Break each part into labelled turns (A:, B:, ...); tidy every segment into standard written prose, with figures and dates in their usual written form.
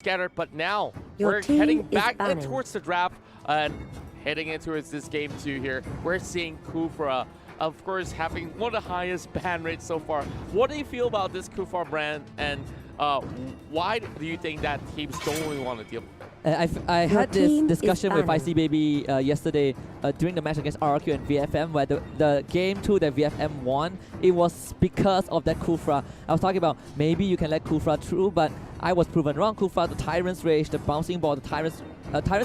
A: scattered, but now
B: Your
A: we're
B: team
A: heading
B: is
A: back in
B: banning.
A: towards the draft and heading in towards this game 2 here. We're seeing Kufra, of course, having one of the highest ban rates so far. What do you feel about this Kufra brand, and why do you think that teams don't really want to deal with it?
C: I had this
B: team is
C: discussion with
B: banning.
C: MLBB yesterday during the match against RRQ and VFM, where the game 2 that VFM won, it was because of that Kufra. I was talking about maybe you can let Kufra through, but I was proven wrong. Kufra, the Tyrant's Rage, the bouncing ball, the Tyrant's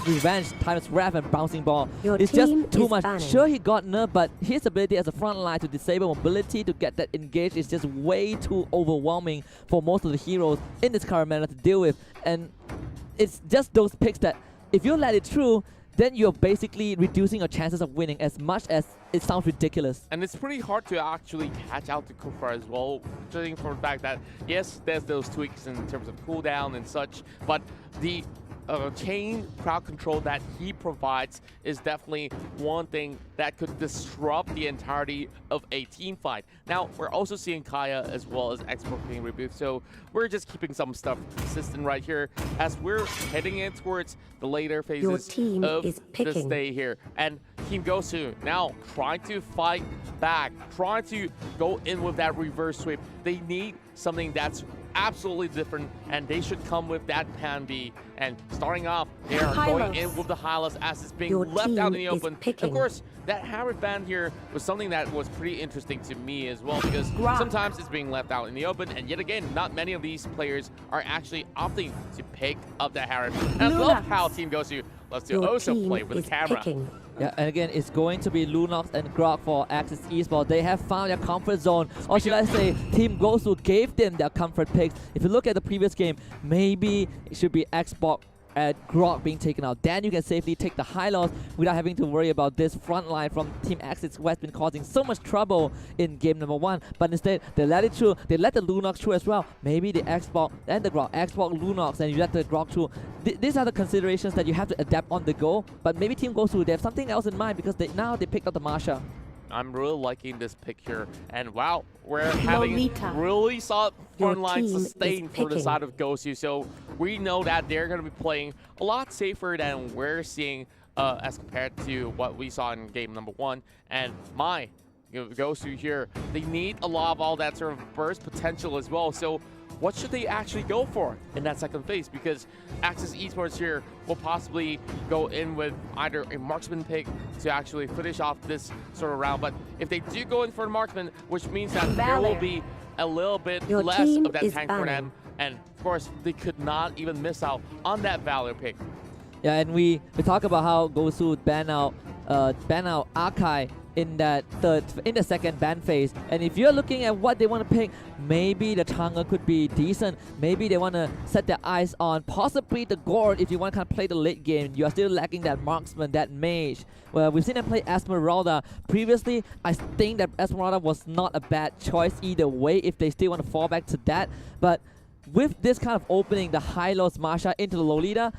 C: Revenge, Tyrant's Wrath, and bouncing ball. It's just too much.
B: Banning.
C: Sure, he got nerfed, but his ability as a front line to disable mobility, to get that engaged, is just way too overwhelming for most of the heroes in this current meta to deal with. And it's just those picks that if you let it through, then you're basically reducing your chances of winning as much as it sounds ridiculous.
A: And it's pretty hard to actually catch out to Kufra as well, judging from the fact that, yes, there's those tweaks in terms of cooldown and such, but the chain crowd control that he provides is definitely one thing that could disrupt the entirety of a team fight. Now, we're also seeing Kaya as well as Export being rebuked, so we're just keeping some stuff consistent right here as we're heading in towards the later phases of this day here. And Team Gosu now trying to fight back, trying to go in with that reverse sweep. They need something that's absolutely different, and they should come with that plan B. And starting off, they are going in with the Hylos as it's being left out in the open. Of course, that Harriet ban here was something that was pretty interesting to me as well, because sometimes it's being left out in the open, and yet again, not many of these players are actually opting to pick up that Harriet. And I love how Team Gosu loves to also play with the camera.
C: Yeah, and again, it's going to be Lunox and Grok for Axis Esports. They have found their comfort zone. Or should I say, Team Gosu gave them their comfort picks. If you look at the previous game, maybe it should be Xbox at Grok being taken out. Then you can safely take the high loss without having to worry about this front line from Team Axis, who has been causing so much trouble in game number 1. But instead, they let it through. They let the Lunox through as well. Maybe the Xbox and the Grok. Xbox, Lunox, and you let the Grok through. These are the considerations that you have to adapt on the go. But maybe Team Gosu, they have something else in mind, because now they picked up the Marsha.
A: I'm really liking this pick here, and wow, we're having really solid front line sustain for the side of Gosu, so we know that they're going to be playing a lot safer than we're seeing as compared to what we saw in game number 1. And Gosu here, they need a lot of all that sort of burst potential as well, so what should they actually go for in that second phase? Because Axis Esports here will possibly go in with either a marksman pick to actually finish off this sort of round. But if they do go in for a marksman, which means that there will be a little bit less of that tank for them. And of course, they could not even miss out on that Valor pick.
C: Yeah, and we talk about how Gosu ban out Arkai in the second ban phase. And if you're looking at what they want to pick, maybe the Chang'e could be decent. Maybe they want to set their eyes on possibly the Gord if you want to kind of play the late game. You are still lacking that marksman, that mage. Well, we've seen them play Esmeralda previously. I think that Esmeralda was not a bad choice either way if they still want to fall back to that. But with this kind of opening, the Hylos Marsha into the Lolita,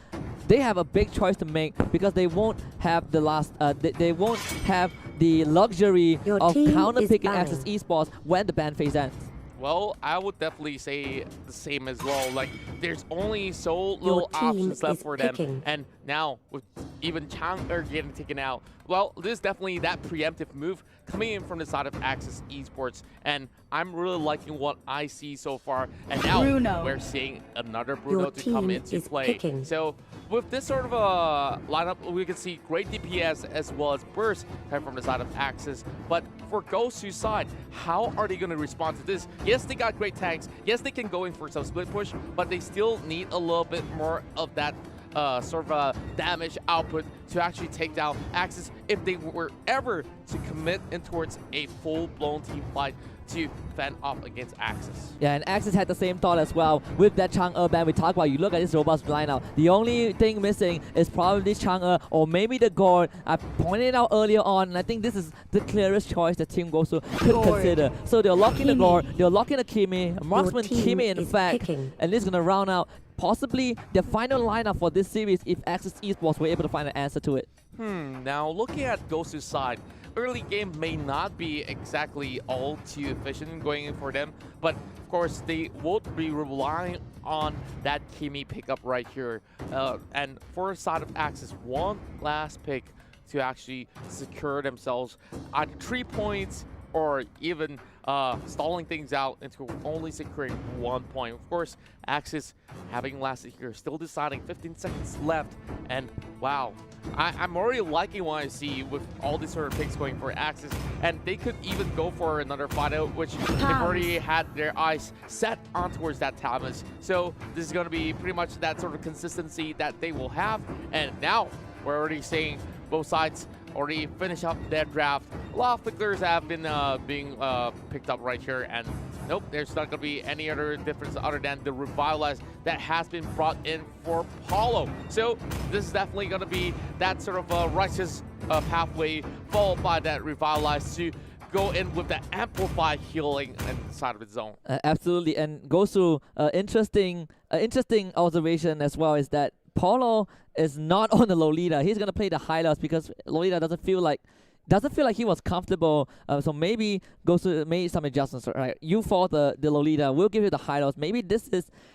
C: they have a big choice to make, because they won't have the they won't have the luxury of counter-picking Axis Esports when the ban phase ends.
A: Well, I would definitely say the same as well. Like, there's only so little options left for them. And now, with even Chang'e getting taken out, well, this is definitely that preemptive move coming in from the side of Axis Esports. And I'm really liking what I see so far. And now we're seeing another Bruno to come into play. So with this sort of a lineup, we can see great DPS as well as burst coming from the side of Axis. But for Gosu's side, how are they going to respond to this? Yes, they got great tanks. Yes, they can go in for some split push, but they still need a little bit more of that sort of a damage output to actually take down Axis if they were ever to commit in towards a full-blown team fight to fend off against Axis.
C: Yeah, and Axis had the same thought as well with that Chang'e ban we talked about. You look at this robust lineup, the only thing missing is probably Chang'e or maybe the Gord. I pointed it out earlier on, and I think this is the clearest choice that Team Gosu could consider. So they're locking the Gord, they're locking the Kimi, Marksman Kimi in fact, and this is going to round out possibly the final lineup for this series if Axis Esports were able to find an answer to it.
A: Now looking at Gosu's side, early game may not be exactly all too efficient going in for them, but of course they won't be relying on that Kimi pickup right here. And for the side of Axis, one last pick to actually secure themselves either 3 points or even stalling things out into only securing 1 point. Of course, Axis having lasted here, still deciding, 15 seconds left, and wow, I'm already liking what I see with all these sort of picks going for Axis, and they could even go for another fight out, which they've already had their eyes set on towards that Thomas. So this is going to be pretty much that sort of consistency that they will have, and now we're already seeing both sides already finish up their draft. A lot of flickers have been being picked up right here, and nope, there's not going to be any other difference other than the Revitalize that has been brought in for Paulo. So this is definitely going to be that sort of righteous pathway, followed by that Revitalize to go in with the amplified healing inside of its zone.
C: Absolutely, and Gosu, interesting observation as well is that Paulo is not on the Lolita. He's gonna play the Hylos because Lolita doesn't feel like he was comfortable. So maybe Gosu made some adjustments. Right, you fought the Lolita. We'll give you the Hylos. Maybe this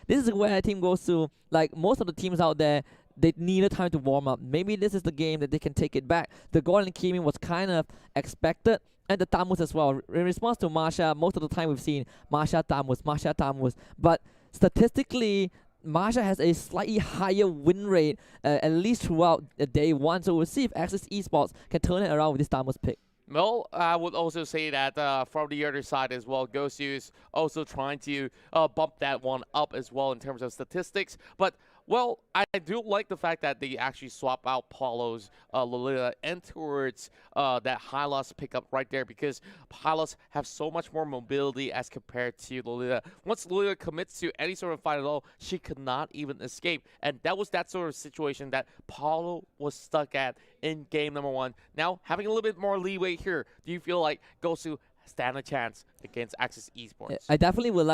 C: is where Team Gosu, like most of the teams out there, they needed time to warm up. Maybe this is the game that they can take it back. The Golden Kimi was kind of expected, and the Tamus as well. In response to Masha, most of the time we've seen Masha Tamus, but statistically, Masha has a slightly higher win rate, at least throughout day one. So we'll see if Axis Esports can turn it around with this Tamus pick.
A: Well, I would also say that from the other side as well, Gosu is also trying to bump that one up as well in terms of statistics. But, well, I do like the fact that they actually swap out Paulo's Lolita and towards that Hylos pickup right there, because Hylos have so much more mobility as compared to Lolita. Once Lolita commits to any sort of fight at all, she could not even escape. And that was that sort of situation that Paulo was stuck at in game number one. Now, having a little bit more leeway here, do you feel like Gosu stand a chance against Axis Esports?
C: I definitely would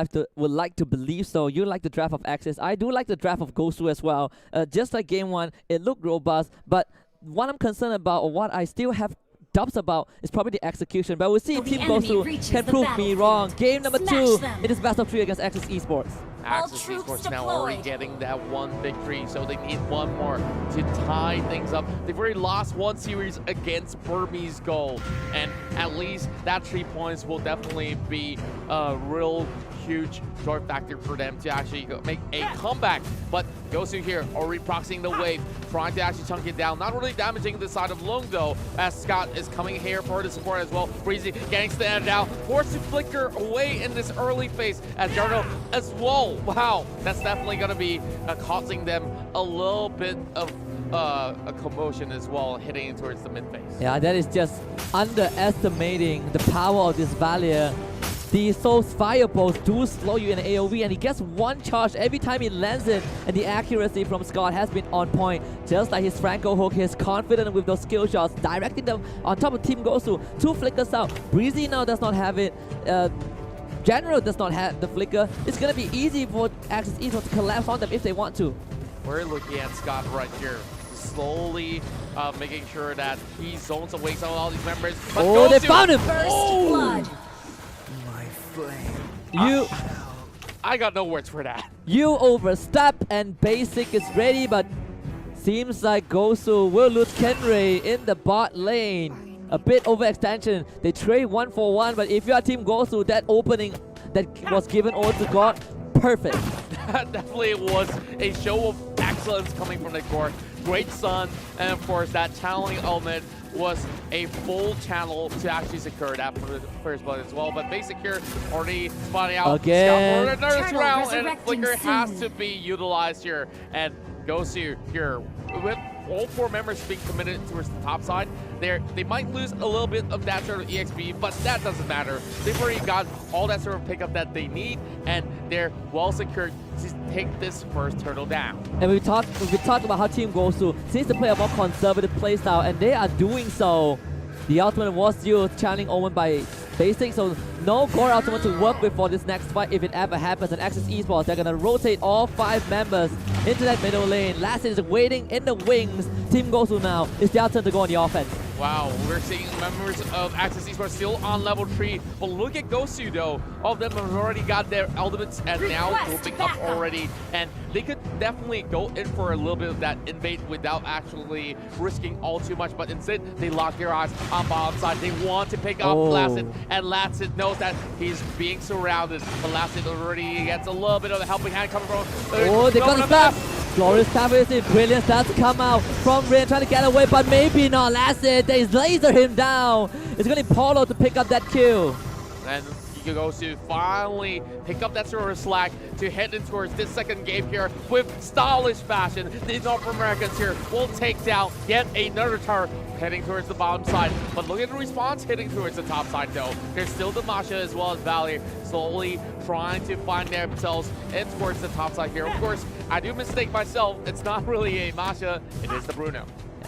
C: like to believe so. You like the draft of Axis. I do like the draft of Gosu as well. Just like game one, it looked robust, but what I'm concerned about, or what I still have doubts about, is probably the execution. But we'll see if Team Gosu can prove me wrong. Game number 2, it is best of 3 against Axis Esports.
A: Axis Esports now already getting that one victory, so they need one more to tie things up. They've already lost one series against Burmese Gold, and at least that 3 points will definitely be a real huge joy factor for them to actually make a comeback. But Gosu here already proxying the wave, trying to actually chunk it down, not really damaging the side of Lung though, as Scott is coming here for the support as well. Breezy getting standing down, forced to flicker away in this early phase as Jarno as well. Wow, that's definitely going to be causing them a little bit of a commotion as well, hitting towards the mid phase.
C: Yeah, that is just underestimating the power of this Valier. The Soul's fireballs do slow you in AoE, and he gets one charge every time he lands it, and the accuracy from Scott has been on point. Just like his Franco hook, he's confident with those skill shots, directing them on top of Team Gosu. 2 flickers out. Breezy now does not have it. General does not have the flicker. It's going to be easy for Axis Esports to collapse on them if they want to.
A: We're looking at Scott right here, slowly making sure that he zones away some of all these members. But
C: oh, they found him!
B: Blood.
A: I got no words for that.
C: You overstep, and Basic is ready, but seems like Gosu will lose Kenray in the bot lane. A bit overextension. They trade 1 for 1, but if you are Team Gosu, that opening that was given over to God, perfect.
A: That definitely was a show of excellence coming from the court. Great sun, and of course that channeling element was a full channel to actually secure that for the first blood as well. But Basic here already spotting out
C: again.
A: Scott for another round, and Flicker has to be utilized here. And Gosu here with all 4 members being committed towards the top side. They might lose a little bit of that sort of EXP, but that doesn't matter. They've already got all that sort of pickup that they need, and they're well secured to take this first turtle down.
C: And we talked about how Team Gosu seems to play a more conservative playstyle, and they are doing so. The ultimate was used, channeling Owen by Basic, so no core ultimate to work with for this next fight if it ever happens. And Axis Esports, they're gonna rotate all 5 members into that middle lane. Lassie is waiting in the wings. Team Gosu now, it's their turn to go on the offense.
A: Wow, we're seeing members of Access Esports still on level 3. But look at Gosu though. All of them have already got their ultimates and now grouping up already. And they could definitely go in for a little bit of that invade without actually risking all too much. But instead, they lock their eyes on bottom side. They want to pick up Lacid. And Lacid knows that he's being surrounded. But Lacid already gets a little bit of a helping hand coming from...
C: they got the stop! Glorious Path is in. Brilliant starts to come out from Rain, trying to get away, but maybe not. Lacid, they laser him down. It's going to be Paulo to pick up that kill.
A: And Gosu finally pick up that sort of slack to head in towards this second game here with stylish fashion. The North Americans here will take down yet another turret heading towards the bottom side. But look at the response hitting towards the top side though. There's still the Masha as well as Valley slowly trying to find themselves in towards the top side here. Of course, I do mistake myself. It's not really a Masha, it is the Bruno.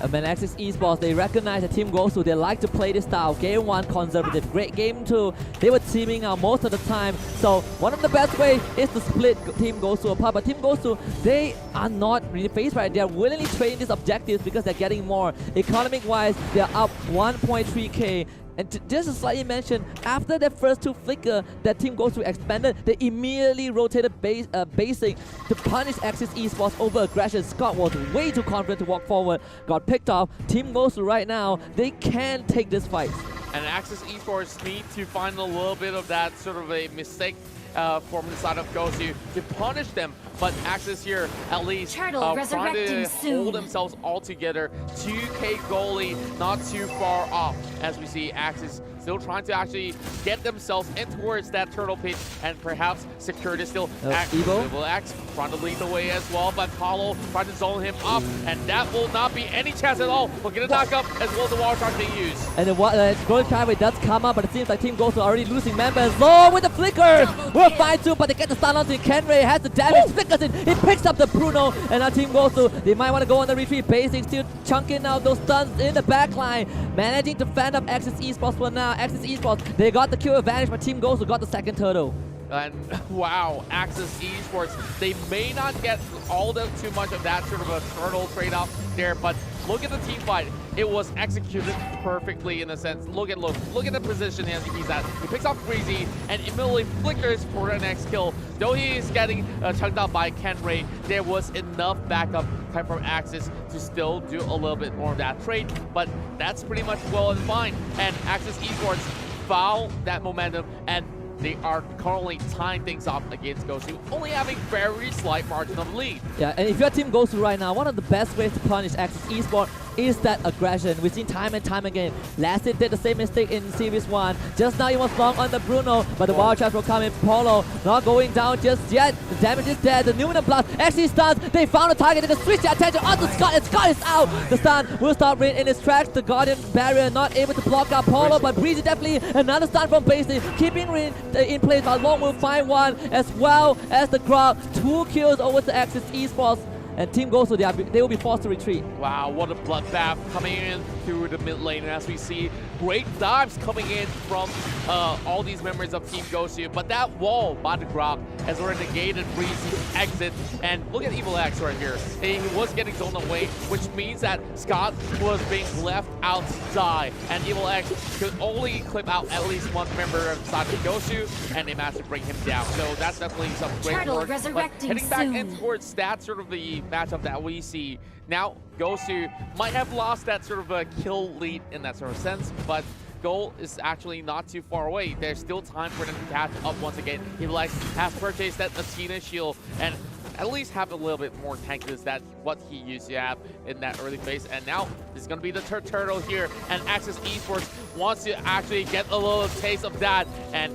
C: When Access Esports, they recognize that Team Gosu, they like to play this style. Game 1, conservative. Great game 2, they were teaming out most of the time. So one of the best ways is to split Team Gosu apart. But Team Gosu, they are not really phased by it. They are willingly trading these objectives because they're getting more. Economic-wise, they're up 1.3k. And just to slightly mention, after their first 2 flicker that Team Gosu expanded, they immediately rotated basing to punish Access Esports over aggression. Scott was way too confident to walk forward, got picked off. Team Gosu right now, they can take this fight.
A: And Access Esports need to find a little bit of that sort of a mistake from the side of Gosu to punish them. But Access here, at least, trying to hold themselves all together. 2k goalie, not too far off. As we see Access still trying to actually get themselves in towards that turtle pit and perhaps secure this still. Evil X trying to lead the way as well, but Paulo trying to zone him up, and that will not be any chance at all. We'll get a knock up as well as the wall shark they use.
C: And the Golden Skyway does come up, but it seems like Team Gosu already losing members. Low with the flicker! We're fine too, but they get the stun onto Kenray, has the damage, flickers it, he picks up the Bruno, and now Team Gosu, they might want to go on the retreat. Basic still chunking out those stuns in the backline, managing to fend up Access Esports for now. Access Esports, they got the kill advantage, but Team Gosu got the second turtle.
A: And wow, Access Esports, they may not get all too much of that sort of a turtle trade-off there, but look at the team fight. It was executed perfectly in a sense. Look at the position he's at. He picks off Breezy and immediately flickers for the next kill. Though he is getting chunked out by Kenray, there was enough backup time from Access to still do a little bit more of that trade, but that's pretty much well and fine. And Access Esports found that momentum, and they are currently tying things up against Gosu, only having very slight margin of lead.
C: Yeah, and if you're Team Gosu right now, one of the best ways to punish Access Esports is that aggression. We've seen time and time again. Lacid did the same mistake in Series 1. Just now he was long on the Bruno, but the wild charge will come in. Paulo not going down just yet. The damage is there. The Numinum Blast actually stuns. They found a target. They can switch their attention onto Scott, and Scott is out. The stun will stop Rain in his tracks. The Guardian Barrier not able to block out Paulo, but Breezy definitely another stun from Basin, keeping Rain in place. But Long will find one, as well as the crowd. 2 kills over to Access Esports. And Team Gosu, they will be forced to retreat.
A: Wow, what a bloodbath coming in through the mid lane. And as we see, great dives coming in from all these members of Team Gosu. But that wall by the Grok has already negated Breezy's exit. And look at Evil X right here. He was getting zoned away, which means that Scott was being left outside. And Evil X could only clip out at least one member of side of Gosu, and they managed to bring him down. So that's definitely some great work. But heading back in towards that sort of the matchup that we see now, Gosu might have lost that sort of a kill lead in that sort of sense, but goal is actually not too far away. There's still time for them to catch up once again. He has purchased that Athena shield and at least have a little bit more tankiness than what he used to have in that early phase. And now this is going to be the turtle here, and Access Esports wants to actually get a little taste of that. And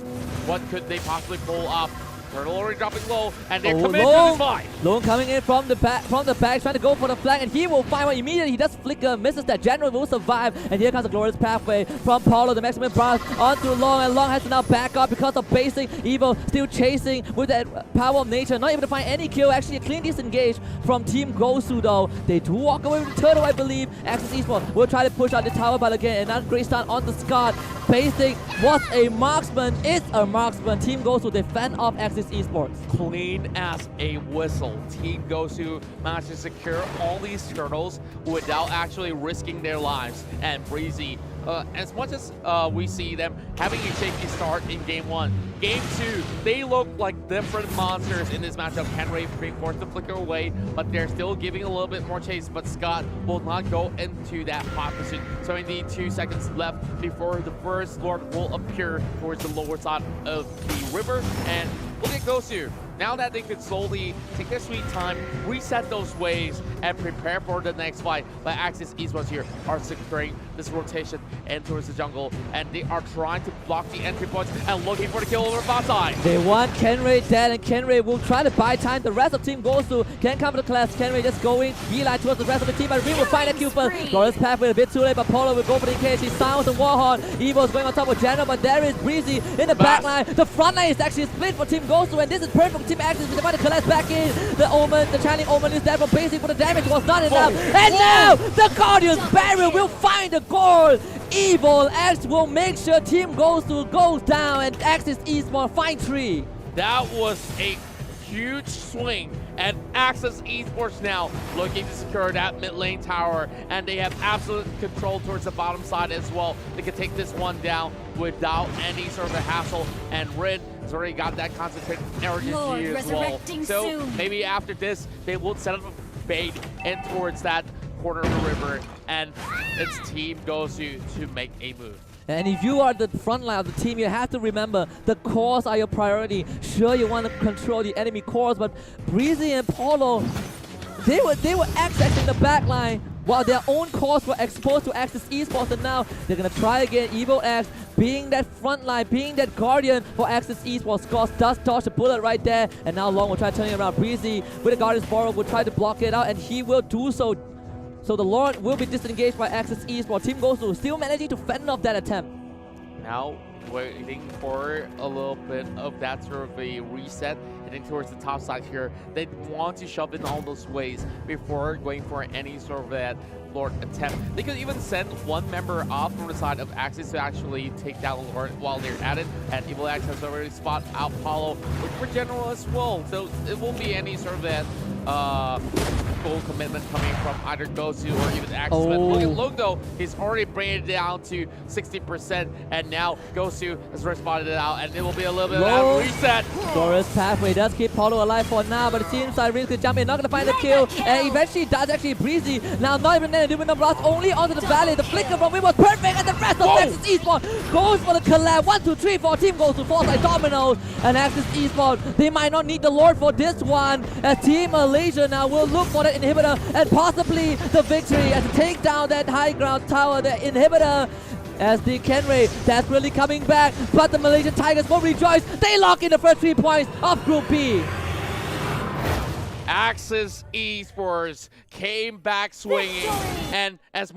A: what could they possibly pull off? Turtle already dropping low, and they're committed to this fight.
C: Lone coming in from the back, trying to go for the flank, and he will find one immediately. He does flicker, misses that. General will survive, and here comes a glorious pathway from Paulo, the maximum blast onto Long, and Long has to now back up because of basing. Evo still chasing with that power of nature, not able to find any kill. Actually, a clean disengage from Team Gosu though. They do walk away with the turtle, I believe. Access Esports will try to push out the tower, but again, another great stun onto Scott. Basing was a marksman, is a marksman. Team Gosu, they fend off Access Axis Esports.
A: Clean as a whistle. Team Gosu managed to secure all these turtles without actually risking their lives. And Breezy, as much as we see them having a shaky start in Game 1, Game 2, they look like different monsters in this matchup. Kenray being forced to flicker away, but they're still giving a little bit more chase. But Scott will not go into that hot position. So indeed, 2 seconds left before the first Lord will appear towards the lower side of the river. And look at Gosu. Now that they could slowly take their sweet time, reset those waves, and prepare for the next fight. But Axis Esports here are securing this rotation and towards the jungle, and they are trying to block the entry points and looking for the kill over bot side.
C: They want Kenray dead, and Kenray will try to buy time. The rest of Team Gosu can come to the class. Kenray just going beeline towards the rest of the team, but we will find a kill first. Glorious Pathway a bit too late, but Polo will go for the engage. He sounds the Warhorn. Evo's going on top of General, but there is Breezy in the back line. The front line is actually split for Team Gosu, and this is perfect for Team Axis. They want to collect back in. The Omen, the Channeling Omen is there for basic, but the damage was not enough. And now the Guardian's Barrier will find the goal. Evil X will make sure Team Gosu goes down, and Axis Esports find 3.
A: That was a huge swing, and Axis Esports now looking to secure that mid lane tower, and they have absolute control towards the bottom side as well. They can take this one down without any sort of a hassle, and Rin has already got that concentrated energy as well. So maybe after this, they will set up a bait in towards that corner of the river, and it's Team Gosu to make a move.
C: And if you are the front line of the team, you have to remember the cores are your priority. Sure, you want to control the enemy cores, but Breezy and Polo, they were accessing the back line while their own cores were exposed to Axis Esports, and now they're gonna try again. Evo X being that front line, being that guardian for Axis Esports. Scott does dodge a bullet right there, and now Long will try turning around. Breezy with the Guardian's Borrow will try to block it out, and he will do so. So the Lord will be disengaged by Axis Esports. Team Gosu still managing to fend off that attempt.
A: Now waiting for a little bit of that sort of a reset, heading towards the top side here. They want to shove in all those ways before going for any sort of that Lord attempt. They could even send one member off from the side of Axis to actually take down Lord while they're at it. And Evil X has already spotted out Paulo, looking for General as well. So it won't be any sort of that full commitment coming from either Gosu or even Axis. But look at Luke though, he's already bringing it down to 60%, and now Gosu has responded it out, and it will be a little bit of a reset.
C: Glorious Pathway does keep Paulo alive for now, but it seems like Riz could jump in, not gonna find the kill, and eventually does actually Breezy. Now not even then, Luminum Blast only onto the valley. The flicker from him was perfect, and the rest of Axis Esports goes for the collab. 1, 2, 3, 4 team goes to Foresight Dominoes, and Axis Esports, they might not need the Lord for this one, as Team Malaysia now will look for the inhibitor and possibly the victory as to take down that high ground tower, the inhibitor. As the Kenray, that's really coming back, but the Malaysian Tigers will rejoice. They lock in the first 3 points of Group B.
A: Axis Esports came back swinging, and as